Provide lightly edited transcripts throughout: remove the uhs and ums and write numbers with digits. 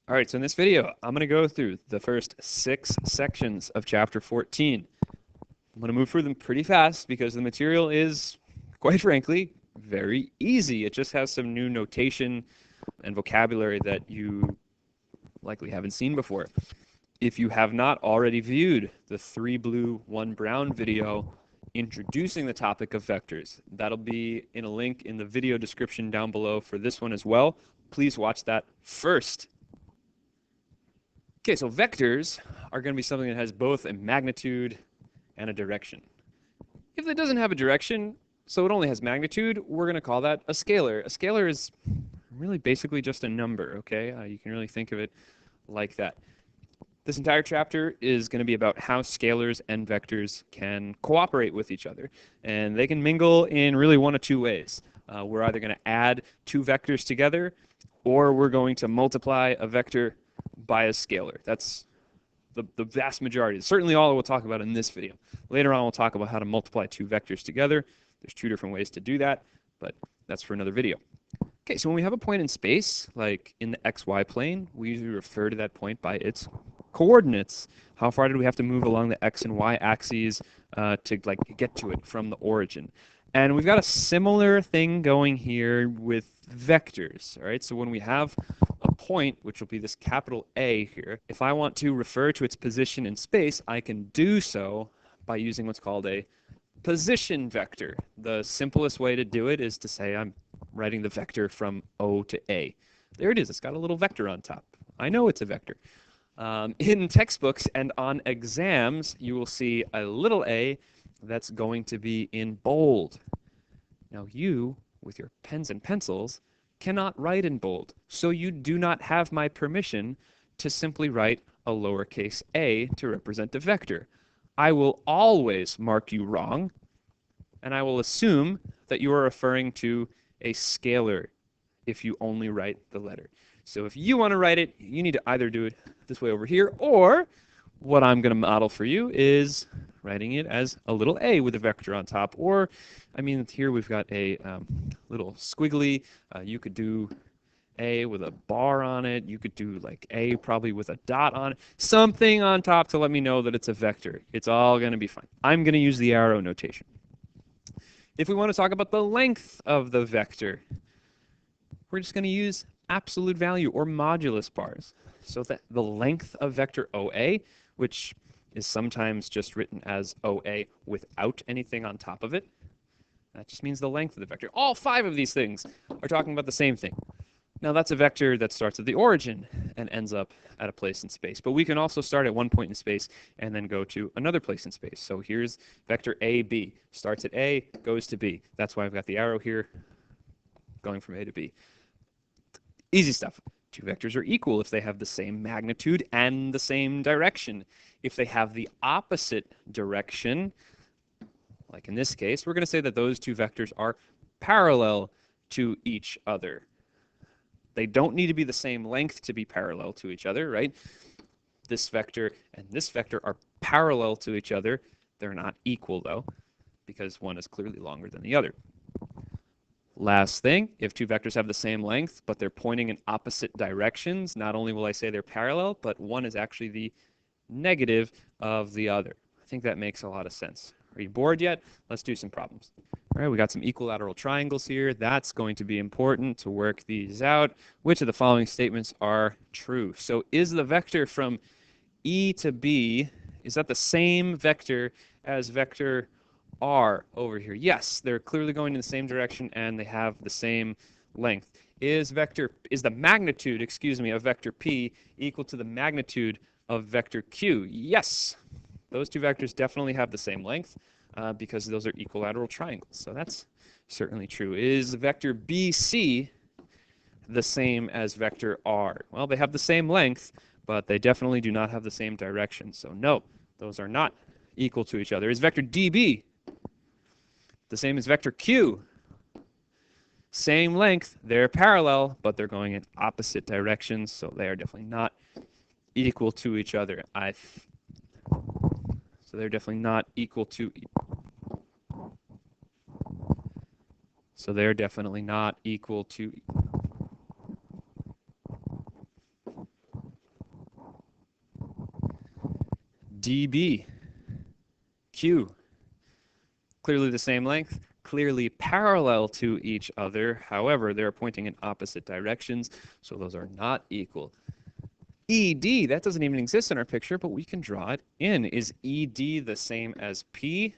All right, so in this video, I'm going to go through the first 6 sections of chapter 14. I'm going to move through them pretty fast because the material is, quite frankly, very easy. It just has some new notation and vocabulary that you likely haven't seen before. If you have not already viewed the 3 blue, 1 brown video introducing the topic of vectors, that'll be in a link in the video description down below for this one as well. Please watch that first. Okay, so vectors are going to be something that has both a magnitude and a direction. If it doesn't have a direction, so it only has magnitude, we're going to call that a scalar. A scalar is really basically just a number, okay? You can really think of it like that. This entire chapter is going to be about how scalars and vectors can cooperate with each other. And they can mingle in really one of two ways. We're either going to add 2 vectors together, or we're going to multiply a vector by a scalar. That's the vast majority. Certainly all we'll talk about in this video. Later on, we'll talk about how to multiply 2 vectors together. There's 2 different ways to do that, but that's for another video. Okay, so when we have a point in space, like in the xy plane, we usually refer to that point by its coordinates. How far did we have to move along the x and y axes to get to it from the origin? And we've got a similar thing going here with vectors. All right, so when we have a point, which will be this capital A here, if I want to refer to its position in space, I can do so by using what's called a position vector. The simplest way to do it is to say I'm writing the vector from O to A. There it is. It's got a little vector on top. I know it's a vector. In textbooks and on exams, you will see a little a that's going to be in bold. Now you, with your pens and pencils, cannot write in bold, so you do not have my permission to simply write a lowercase a to represent a vector. I will always mark you wrong, and I will assume that you are referring to a scalar if you only write the letter. So if you want to write it, you need to either do it this way over here, or what I'm going to model for you is writing it as a little a with a vector on top. Or, I mean, here we've got a little squiggly. You could do a with a bar on it. You could do like a probably with a dot on it. Something on top to let me know that it's a vector. It's all going to be fine. I'm going to use the arrow notation. If we want to talk about the length of the vector, we're just going to use absolute value or modulus bars. So that the length of vector OA, which is sometimes just written as OA without anything on top of it, that just means the length of the vector. All 5 of these things are talking about the same thing. Now that's a vector that starts at the origin and ends up at a place in space. But we can also start at one point in space and then go to another place in space. So here's vector AB. Starts at A, goes to B. That's why I've got the arrow here going from A to B. Easy stuff. 2 vectors are equal if they have the same magnitude and the same direction. If they have the opposite direction, like in this case, we're going to say that those 2 vectors are parallel to each other. They don't need to be the same length to be parallel to each other, right? This vector and this vector are parallel to each other. They're not equal, though, because one is clearly longer than the other. Last thing, if 2 vectors have the same length, but they're pointing in opposite directions, not only will I say they're parallel, but one is actually the negative of the other. I think that makes a lot of sense. Are you bored yet? Let's do some problems. All right, we got some equilateral triangles here. That's going to be important to work these out. Which of the following statements are true? So is the vector from E to B, is that the same vector as vector R over here? Yes, they're clearly going in the same direction and they have the same length. Is the magnitude, of vector P equal to the magnitude of vector Q? Yes, those 2 vectors definitely have the same length because those are equilateral triangles. So that's certainly true. Is vector BC the same as vector R? Well, they have the same length, but they definitely do not have the same direction. So no, those are not equal to each other. Is vector DB the same as vector Q? Same length, they're parallel, but they're going in opposite directions, so they are definitely not equal to each other. So they're definitely not equal to. So they're definitely not equal to. DB, Q. Clearly the same length, clearly parallel to each other. However, they're pointing in opposite directions, so those are not equal. ED, that doesn't even exist in our picture, but we can draw it in. Is ED the same as P?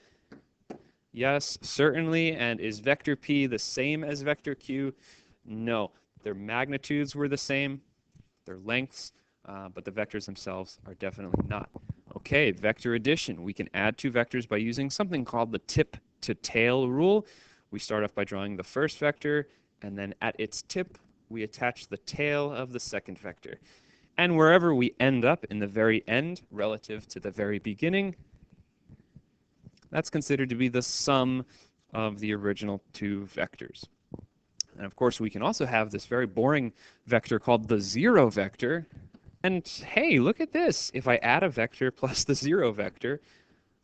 Yes, certainly. And is vector P the same as vector Q? No. Their magnitudes were the same, their lengths, but the vectors themselves are definitely not. Okay, vector addition. We can add two vectors by using something called the tip to tail rule. We start off by drawing the first vector, and then at its tip, we attach the tail of the second vector. And wherever we end up in the very end relative to the very beginning, that's considered to be the sum of the original two vectors. And of course, we can also have this very boring vector called the zero vector. And hey, look at this. If I add a vector plus the zero vector,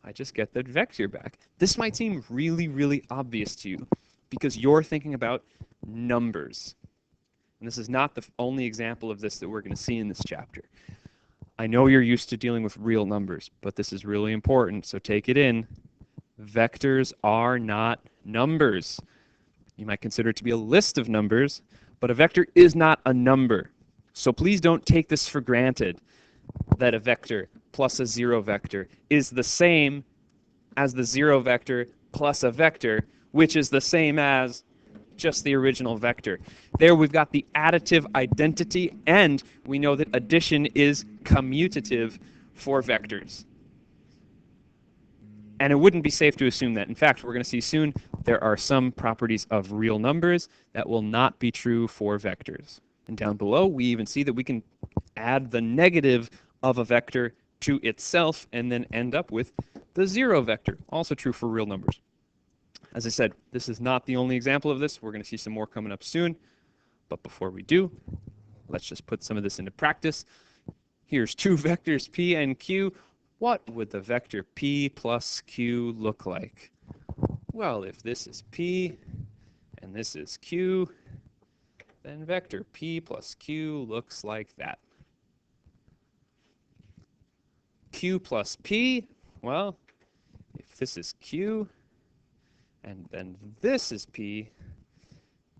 I just get that vector back. This might seem really, really obvious to you because you're thinking about numbers. And this is not the only example of this that we're going to see in this chapter. I know you're used to dealing with real numbers, but this is really important, so take it in. Vectors are not numbers. You might consider it to be a list of numbers, but a vector is not a number. So please don't take this for granted that a vector plus a zero vector is the same as the zero vector plus a vector, which is the same as just the original vector. There we've got the additive identity, and we know that addition is commutative for vectors. And it wouldn't be safe to assume that. In fact, we're going to see soon there are some properties of real numbers that will not be true for vectors. And down below, we even see that we can add the negative of a vector to itself and then end up with the zero vector, also true for real numbers. As I said, this is not the only example of this. We're going to see some more coming up soon. But before we do, let's just put some of this into practice. Here's two vectors, P and Q. What would the vector P plus Q look like? Well, if this is P and this is Q, then vector P plus Q looks like that. Q plus P, well, if this is Q, and then this is P,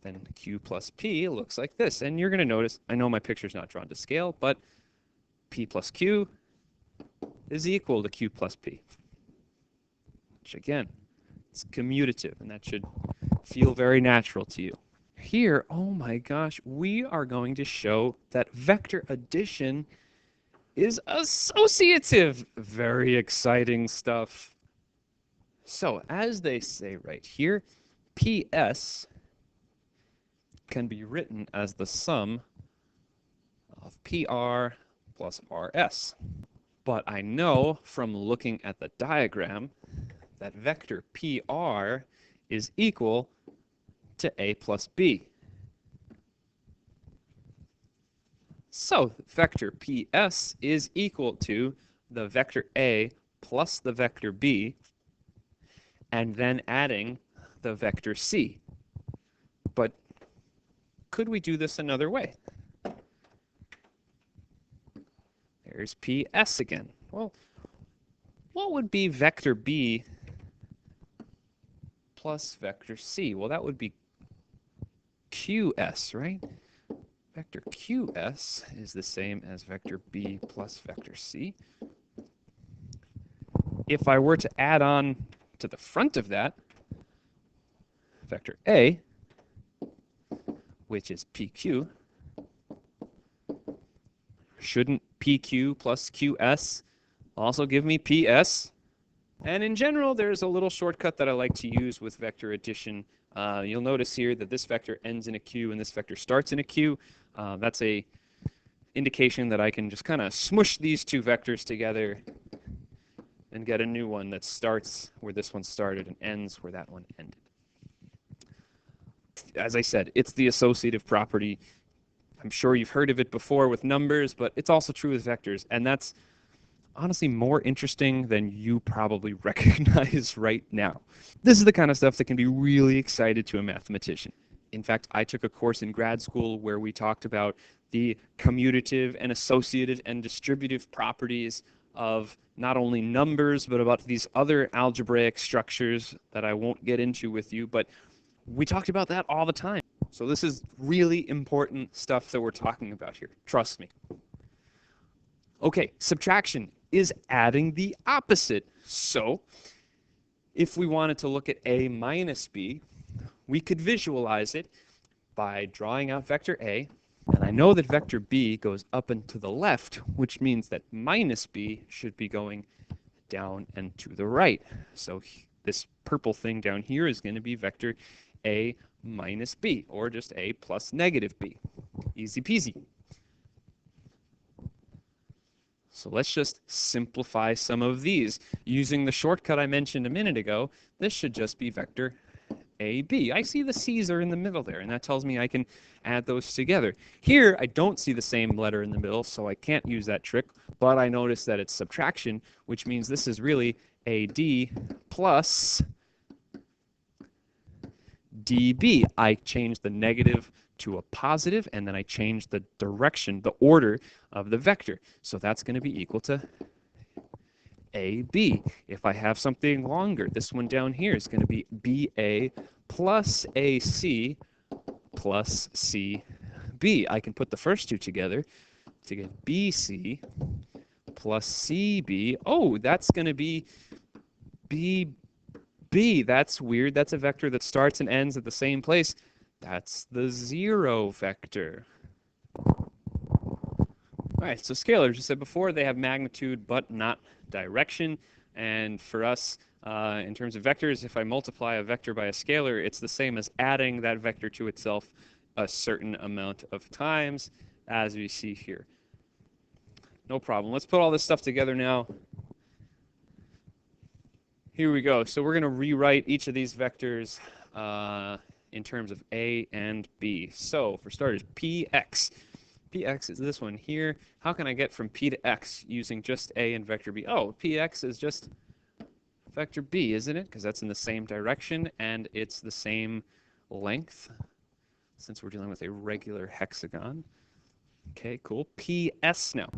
then Q plus P looks like this. And you're going to notice, I know my picture's not drawn to scale, but P plus Q is equal to Q plus P. Which again, it's commutative, and that should feel very natural to you. Here, oh my gosh, we are going to show that vector addition is associative. Very exciting stuff. So, as they say right here, PS can be written as the sum of PR plus RS. But I know from looking at the diagram that vector PR is equal to A plus B. So, vector PS is equal to the vector A plus the vector B, and then adding the vector C. But could we do this another way? There's PS again. Well, what would be vector B plus vector C? Well, that would be QS, right? Vector QS is the same as vector B plus vector C. If I were to add on to the front of that, vector A, which is PQ, shouldn't PQ plus QS also give me PS? And in general, there's a little shortcut that I like to use with vector addition. You'll notice here that this vector ends in a Q and this vector starts in a Q. That's a indication that I can just kind of smush these two vectors together and get a new one that starts where this one started and ends where that one ended. As I said, it's the associative property. I'm sure you've heard of it before with numbers, but it's also true with vectors, and that's honestly more interesting than you probably recognize right now. This is the kind of stuff that can be really exciting to a mathematician. In fact, I took a course in grad school where we talked about the commutative and associative and distributive properties of not only numbers, but about these other algebraic structures that I won't get into with you, but we talked about that all the time. So this is really important stuff that we're talking about here. Trust me. Okay, subtraction is adding the opposite. So if we wanted to look at a minus b, we could visualize it by drawing out vector a. And I know that vector b goes up and to the left, which means that minus b should be going down and to the right. So this purple thing down here is going to be vector a minus b, or just a plus negative b. Easy peasy. So let's just simplify some of these. Using the shortcut I mentioned a minute ago, this should just be vector AB. I see the C's are in the middle there, and that tells me I can add those together. Here, I don't see the same letter in the middle, so I can't use that trick, but I notice that it's subtraction, which means this is really AD plus DB. I changed the negative to a positive, and then I changed the direction, the order of the vector. So that's going to be equal to AB. If I have something longer, this one down here is going to be BA plus AC plus CB. I can put the first two together to get BC plus CB. Oh, that's going to be BB. That's weird. That's a vector that starts and ends at the same place. That's the 0 vector. All right, so scalars, as I said before, they have magnitude but not direction. And for us, in terms of vectors, if I multiply a vector by a scalar, it's the same as adding that vector to itself a certain amount of times, as we see here. No problem. Let's put all this stuff together now. Here we go. So we're going to rewrite each of these vectors in terms of A and B. So for starters, Px. Px is this one here. How can I get from P to X using just A and vector B? Oh, Px is just vector B, isn't it? Because that's in the same direction and it's the same length since we're dealing with a regular hexagon. Okay, cool. Ps now.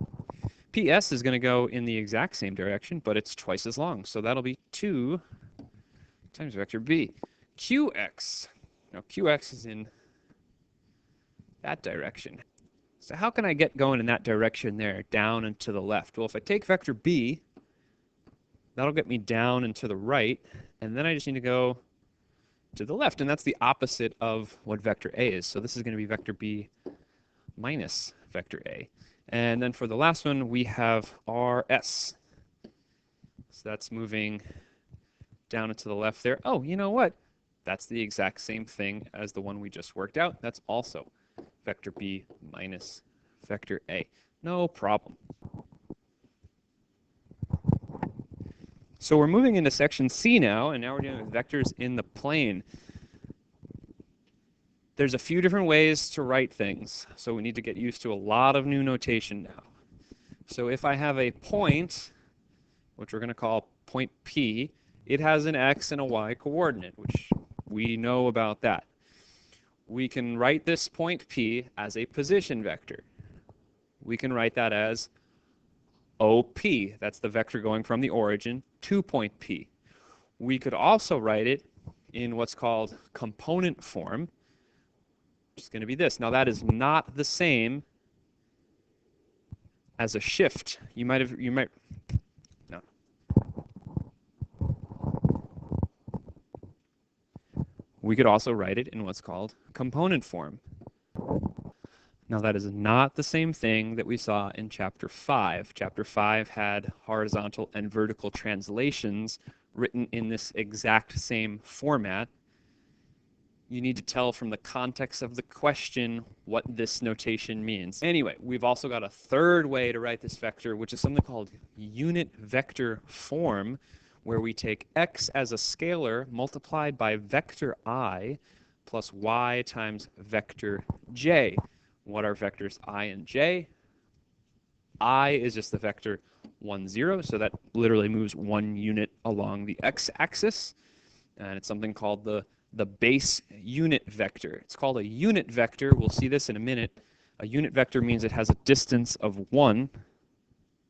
Ps is going to go in the exact same direction, but it's twice as long. So that'll be 2 times vector B. Qx. Now Qx is in that direction. So how can I get going in that direction there, down and to the left? Well, if I take vector B, that'll get me down and to the right, and then I just need to go to the left, and that's the opposite of what vector A is. So this is going to be vector B minus vector A. And then for the last one, we have RS. So that's moving down and to the left there. Oh, you know what? That's the exact same thing as the one we just worked out. That's also vector B minus vector A. No problem. So we're moving into section C now, and now we're dealing with vectors in the plane. There's a few different ways to write things, so we need to get used to a lot of new notation now. So if I have a point, which we're going to call point P, it has an X and a Y coordinate, which we know about that. We can write this point P as a position vector. We can write that as OP. That's the vector going from the origin to point P. We could also write it in what's called component form, which is going to be this. Now that is not the same as a shift. No. We could also write it in what's called component form. Now that is not the same thing that we saw in chapter 5. Chapter 5 had horizontal and vertical translations written in this exact same format. You need to tell from the context of the question what this notation means. Anyway, we've also got a third way to write this vector, which is something called unit vector form, where we take x as a scalar multiplied by vector I plus y times vector j. What are vectors I and j? I is just the vector 1, 0, so that literally moves 1 unit along the x-axis, and it's something called the base unit vector. It's called a unit vector. We'll see this in a minute. A unit vector means it has a distance of 1,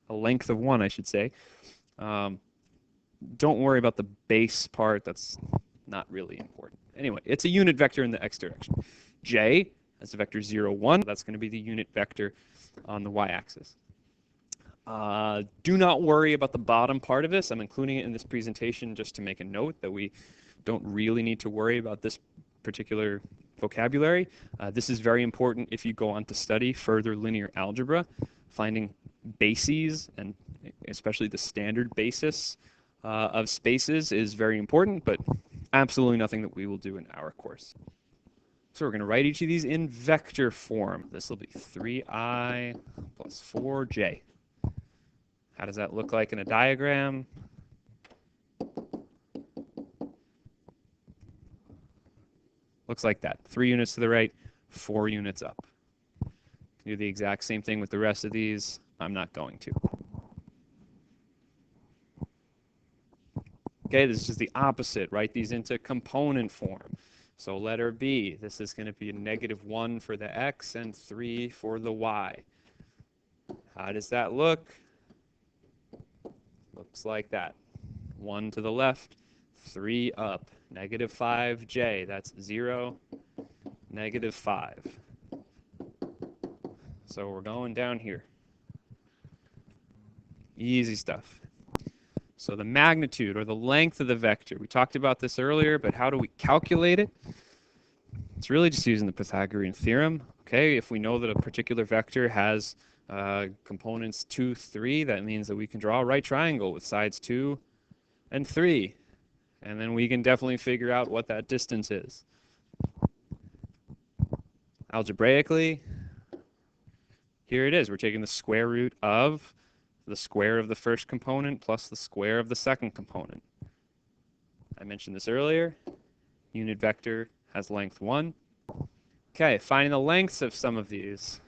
a length of 1, I should say. Don't worry about the base part. That's not really important. Anyway, it's a unit vector in the x direction. J as a vector 0, 1. That's going to be the unit vector on the y-axis. Do not worry about the bottom part of this. I'm including it in this presentation just to make a note that we don't really need to worry about this particular vocabulary. This is very important if you go on to study further linear algebra. Finding bases, and especially the standard basis of spaces, is very important, but absolutely nothing that we will do in our course. So we're going to write each of these in vector form. This will be 3i plus 4j. How does that look like in a diagram? Looks like that. 3 units to the right, 4 units up. Do the exact same thing with the rest of these. I'm not going to. Okay, this is just the opposite. Write these into component form. So letter B, this is going to be a -1 for the x and 3 for the y. How does that look? Looks like that. 1 to the left, 3 up. -5j, that's 0, -5. So we're going down here. Easy stuff. So the magnitude, or the length of the vector, we talked about this earlier, but how do we calculate it? It's really just using the Pythagorean theorem. Okay, if we know that a particular vector has components 2, 3, that means that we can draw a right triangle with sides 2 and 3. And then we can definitely figure out what that distance is. Algebraically, here it is. We're taking the square root of the square of the first component plus the square of the second component. I mentioned this earlier. Unit vector has length 1. Okay, finding the lengths of some of these.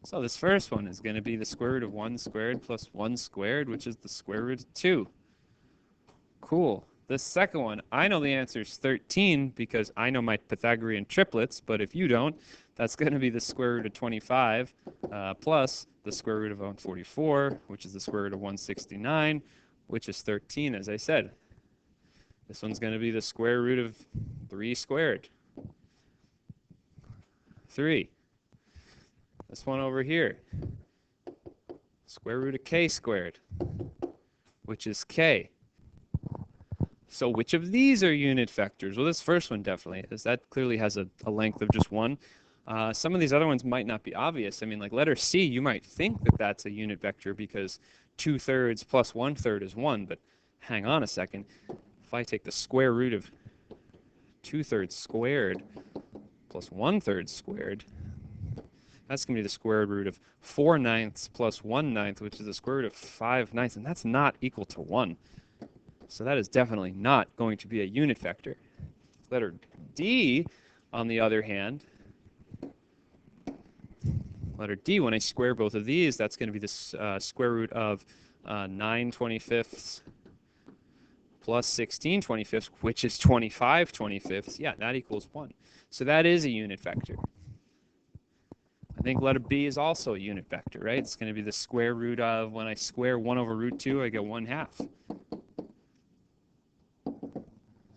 So this first one is going to be the square root of 1 squared plus 1 squared, which is the square root of 2. Cool. This second one, I know the answer is 13 because I know my Pythagorean triplets, but if you don't, that's going to be the square root of 25 plus the square root of 144, which is the square root of 169, which is 13, as I said. This one's going to be the square root of 3 squared. 3. This one over here, square root of k squared, which is k. So which of these are unit vectors? Well, this first one definitely is. That clearly has a length of just 1. Some of these other ones might not be obvious. I mean, like letter C, you might think that that's a unit vector because 2/3 plus 1/3 is 1. But hang on a second. If I take the square root of 2/3 squared plus 1/3 squared, that's going to be the square root of 4/9 plus 1/9, which is the square root of 5/9, and that's not equal to 1. So that is definitely not going to be a unit vector. Letter D, on the other hand, letter D, when I square both of these, that's going to be the square root of 9/25 plus 16/25, which is 25/25. Yeah, that equals 1. So that is a unit vector. I think letter B is also a unit vector, right? It's going to be the square root of, when I square 1 over root 2, I get 1/2.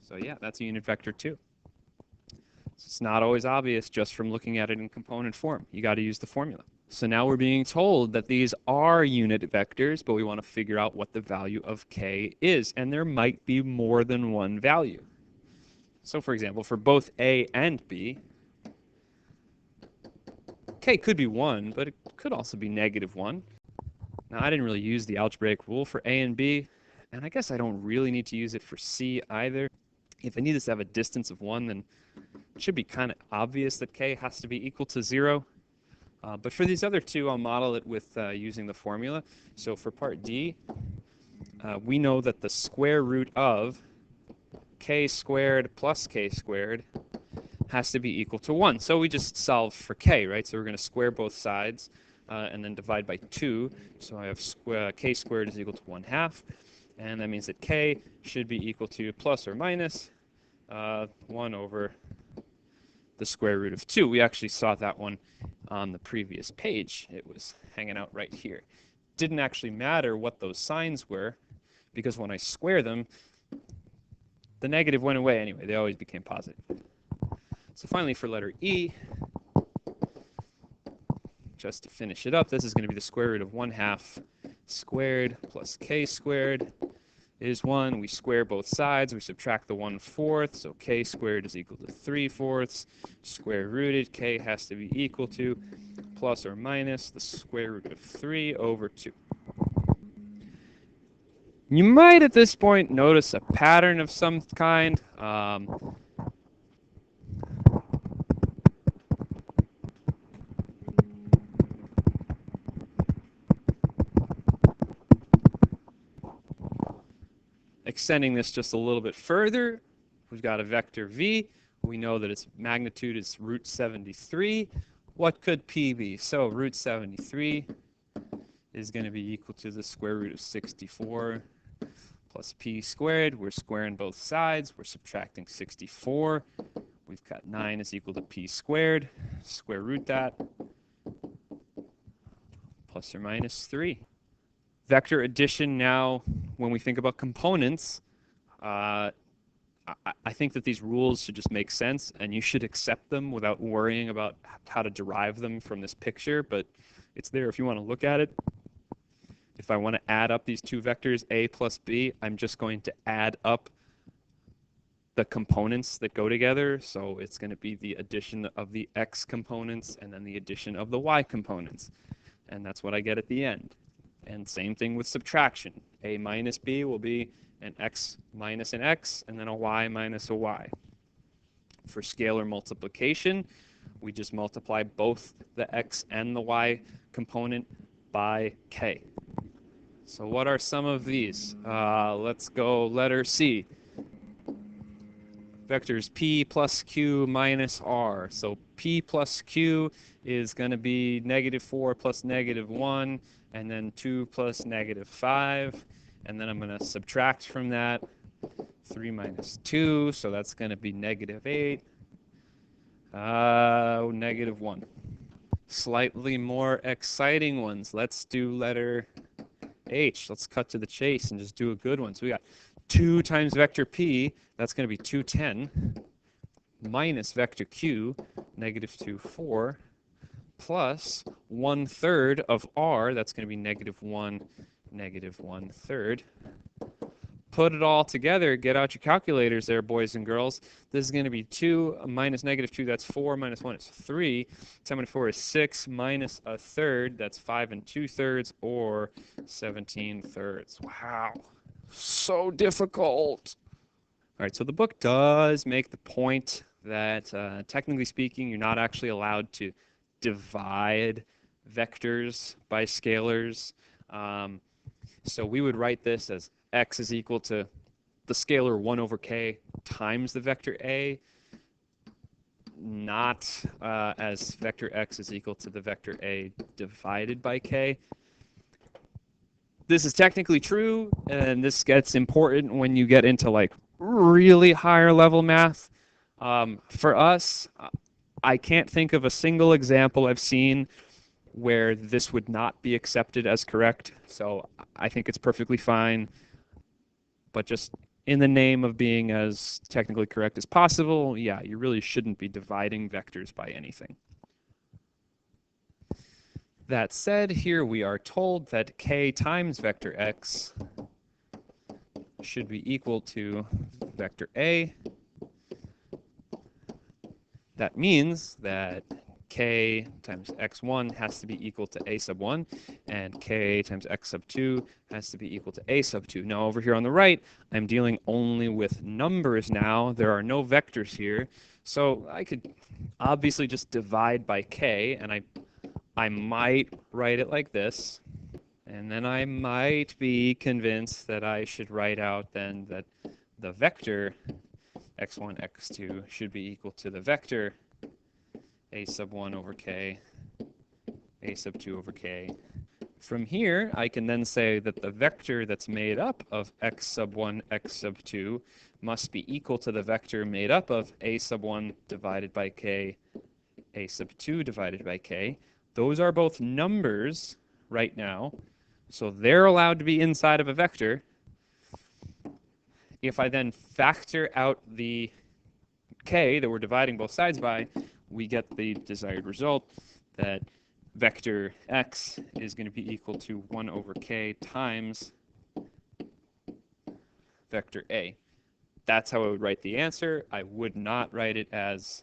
So yeah, that's a unit vector too. It's not always obvious just from looking at it in component form. You got to use the formula. So now we're being told that these are unit vectors, but we want to figure out what the value of k is. And there might be more than one value. So for example, for both A and B, k could be 1, but it could also be -1. Now I didn't really use the algebraic rule for A and B, and I guess I don't really need to use it for C either. If I need this to have a distance of 1, then it should be kind of obvious that k has to be equal to 0. But for these other two, I'll model it with using the formula. So for part D, we know that the square root of k squared plus k squared has to be equal to 1. So we just solve for k, right? So we're going to square both sides and then divide by 2. So I have k squared is equal to 1/2. And that means that k should be equal to plus or minus 1 over the square root of 2. We actually saw that one on the previous page. It was hanging out right here. Didn't actually matter what those signs were, because when I square them, the negative went away anyway. They always became positive. So finally, for letter E, just to finish it up, this is going to be the square root of 1/2 squared plus k squared is 1. We square both sides. We subtract the 1/4, so k squared is equal to 3/4. Square rooted, k has to be equal to plus or minus the square root of 3 over 2. You might at this point notice a pattern of some kind. Extending this just a little bit further, we've got a vector v. We know that its magnitude is root 73. What could p be? So root 73 is going to be equal to the square root of 64 plus p squared. We're squaring both sides. We're subtracting 64. We've got 9 is equal to p squared. Square root that. Plus or minus 3. Vector addition now, when we think about components, I think that these rules should just make sense, and you should accept them without worrying about how to derive them from this picture, but it's there if you want to look at it. If I want to add up these two vectors, a plus b, I'm just going to add up the components that go together. So it's going to be the addition of the x components and then the addition of the y components. And that's what I get at the end. And same thing with subtraction. A minus b will be an x minus an x, and then a y minus a y. For scalar multiplication, we just multiply both the x and the y component by k. So what are some of these? Let's go letter C. Vectors p plus q minus r. So p plus q is going to be -4 plus -1, and then 2 plus -5. And then I'm going to subtract from that 3 minus 2, so that's going to be -8. -1. Slightly more exciting ones. Let's do letter H. Let's cut to the chase and just do a good one. So we got 2 times vector p, that's going to be 210, minus vector q, -2, 4, plus 1/3 of r, that's going to be -1, -1/3. Put it all together, get out your calculators there, boys and girls. This is going to be 2 minus -2, that's 4, minus 1 is 3. 10 minus 4 is 6, minus 1/3, that's 5 2/3, or 17/3. Wow, so difficult. All right, so the book does make the point that technically speaking, you're not actually allowed to divide vectors by scalars. So we would write this as x is equal to the scalar 1 over k times the vector a, not as vector x is equal to the vector a divided by k. This is technically true, and this gets important when you get into like really higher level math. For us, I can't think of a single example I've seen where this would not be accepted as correct. So I think it's perfectly fine. But just in the name of being as technically correct as possible, yeah, you really shouldn't be dividing vectors by anything. That said, here we are told that k times vector x should be equal to vector a. That means that k times x1 has to be equal to a sub 1, and k times x sub 2 has to be equal to a sub 2. Now over here on the right, I'm dealing only with numbers now. There are no vectors here. So I could obviously just divide by k, and I might write it like this. And then I might be convinced that I should write out then that the vector x1, x2 should be equal to the vector a sub 1 over k, a sub 2 over k, From here, I can then say that the vector that's made up of x sub 1, x sub 2 must be equal to the vector made up of a sub 1 divided by k, a sub 2 divided by k. Those are both numbers right now, so they're allowed to be inside of a vector. If I then factor out the k that we're dividing both sides by, we get the desired result that vector x is going to be equal to 1 over k times vector a. That's how I would write the answer. I would not write it as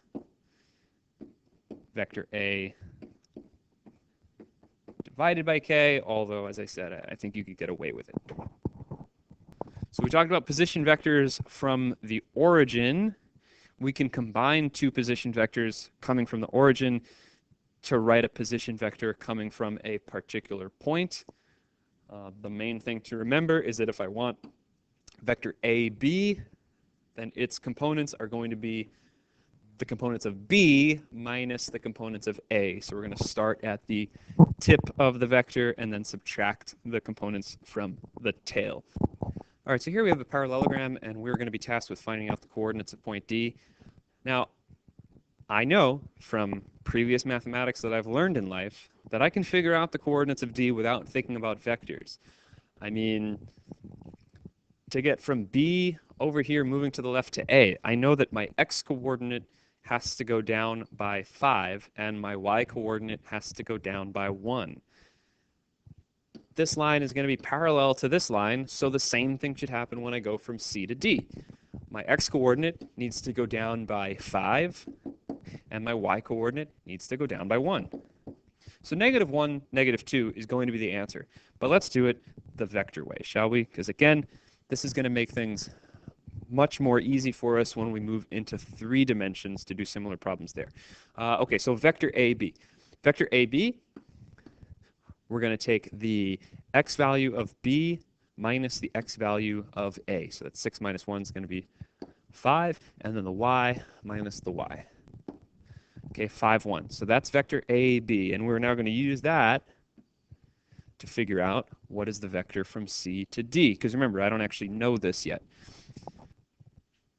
vector a divided by k, although, as I said, I think you could get away with it. So we talked about position vectors from the origin. We can combine two position vectors coming from the origin to write a position vector coming from a particular point. The main thing to remember is that if I want vector AB, then its components are going to be the components of B minus the components of A. So we're going to start at the tip of the vector and then subtract the components from the tail. All right, so here we have a parallelogram, and we're going to be tasked with finding out the coordinates of point D. Now, I know from previous mathematics that I've learned in life that I can figure out the coordinates of D without thinking about vectors. I mean, to get from B over here moving to the left to A, I know that my x-coordinate has to go down by 5, and my y-coordinate has to go down by 1. This line is going to be parallel to this line, so the same thing should happen when I go from C to D. My x-coordinate needs to go down by 5, and my y-coordinate needs to go down by 1. So -1, -2 is going to be the answer. But let's do it the vector way, shall we? Because again, this is going to make things much more easy for us when we move into 3 dimensions to do similar problems there. Okay, so vector AB. Vector AB, we're going to take the x value of B minus the x value of A. So that's 6 minus 1 is going to be 5, and then the y minus the y. Okay, 5, 1. So that's vector AB, and we're now going to use that to figure out what is the vector from C to D. Because remember, I don't actually know this yet.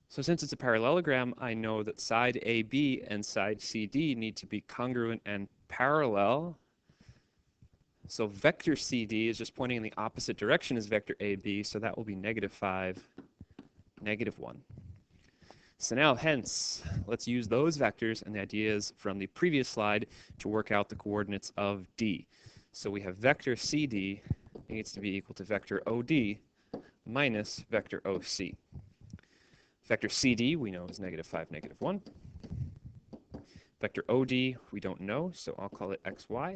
So since it's a parallelogram, I know that side AB and side CD need to be congruent and parallel. So vector CD is just pointing in the opposite direction as vector AB, so that will be -5, -1. So now, hence, let's use those vectors and the ideas from the previous slide to work out the coordinates of D. So we have vector CD needs to be equal to vector OD minus vector OC. Vector CD we know is -5, -1. Vector OD we don't know, so I'll call it XY.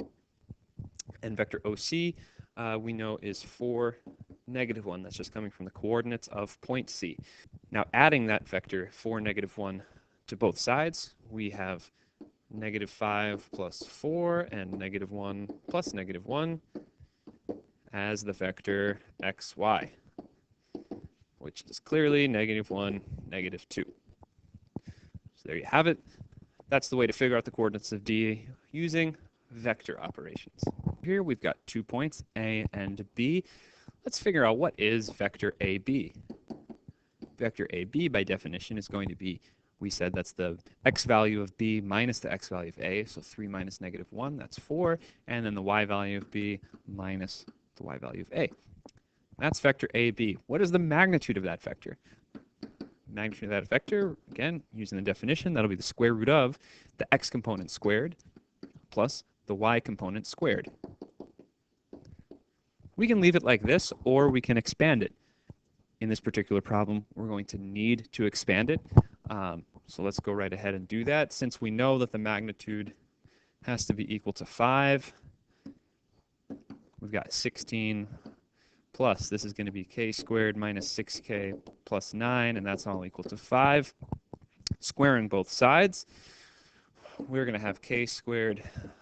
And vector OC we know is 4, -1. That's just coming from the coordinates of point C. Now adding that vector 4, -1 to both sides, we have -5 plus 4 and -1 plus -1 as the vector XY, which is clearly -1, -2. So there you have it. That's the way to figure out the coordinates of D using vector operations. Here we've got 2 points, A and B. Let's figure out what is vector AB. Vector AB, by definition, is going to be, we said that's the x value of B minus the x value of A, so 3 minus -1, that's 4, and then the y value of B minus the y value of A. That's vector AB. What is the magnitude of that vector? Magnitude of that vector, again, using the definition, that'll be the square root of the x component squared plus the y component squared. We can leave it like this, or we can expand it. In this particular problem, we're going to need to expand it. So let's go right ahead and do that. Since we know that the magnitude has to be equal to 5, we've got 16 plus, this is going to be k squared minus 6k plus 9, and that's all equal to 5. Squaring both sides, we're going to have k squared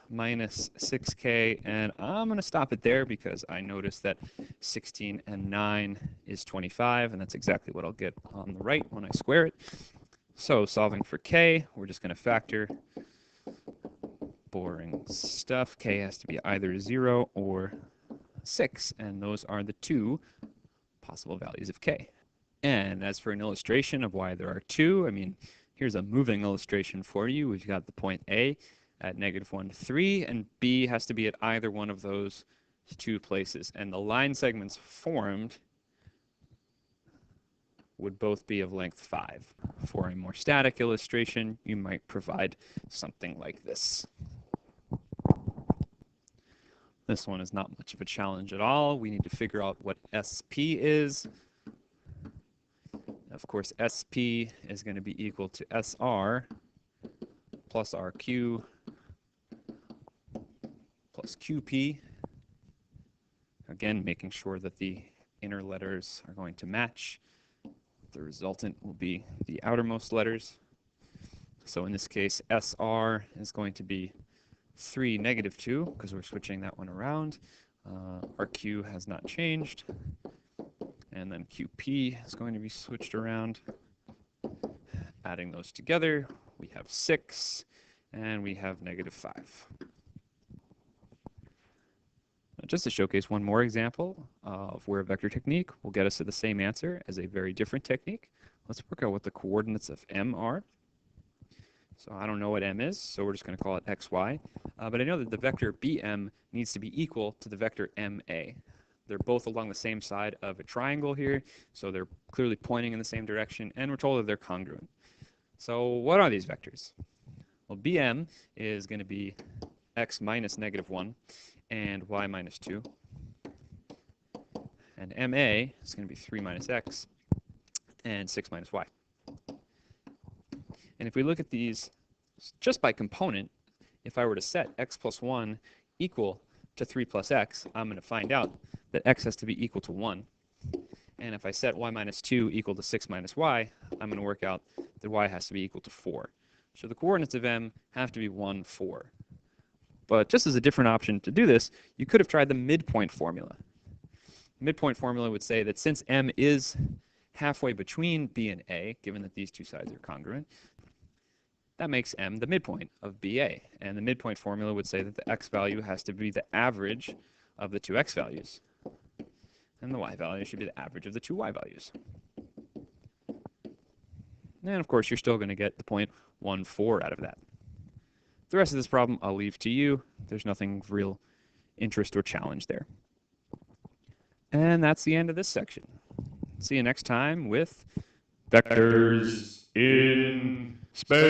minus 6k, and I'm going to stop it there because I noticed that 16 and 9 is 25, and that's exactly what I'll get on the right when I square it. So solving for k, we're just going to factor boring stuff. K has to be either 0 or 6, and those are the two possible values of k. And as for an illustration of why there are two, I mean, here's a moving illustration for you. We've got the point A at -1, 3, and B has to be at either one of those two places. And the line segments formed would both be of length 5. For a more static illustration, you might provide something like this. This one is not much of a challenge at all. We need to figure out what SP is. Of course, SP is going to be equal to SR plus RQ plus QP. Again, making sure that the inner letters are going to match. The resultant will be the outermost letters. So in this case, SR is going to be 3, -2, because we're switching that one around. RQ has not changed. And then QP is going to be switched around. Adding those together, we have 6, and we have -5. Just to showcase one more example of where a vector technique will get us to the same answer as a very different technique, let's work out what the coordinates of M are. So I don't know what M is, so we're just going to call it xy. But I know that the vector BM needs to be equal to the vector MA. They're both along the same side of a triangle here, so they're clearly pointing in the same direction, and we're told that they're congruent. So what are these vectors? Well, BM is going to be x minus -1 and y minus 2. And MA is going to be 3 minus x and 6 minus y. And if we look at these just by component, if I were to set x plus 1 equal to 3 plus x, I'm going to find out that x has to be equal to 1. And if I set y minus 2 equal to 6 minus y, I'm going to work out that y has to be equal to 4. So the coordinates of M have to be 1, 4. But just as a different option to do this, you could have tried the midpoint formula. The midpoint formula would say that since M is halfway between B and A, given that these two sides are congruent, that makes M the midpoint of BA. And the midpoint formula would say that the x value has to be the average of the two x values. And the y value should be the average of the two y values. And of course, you're still going to get the point 1, 4 out of that. The rest of this problem I'll leave to you. There's nothing of real interest or challenge there. And that's the end of this section. See you next time with vectors in space.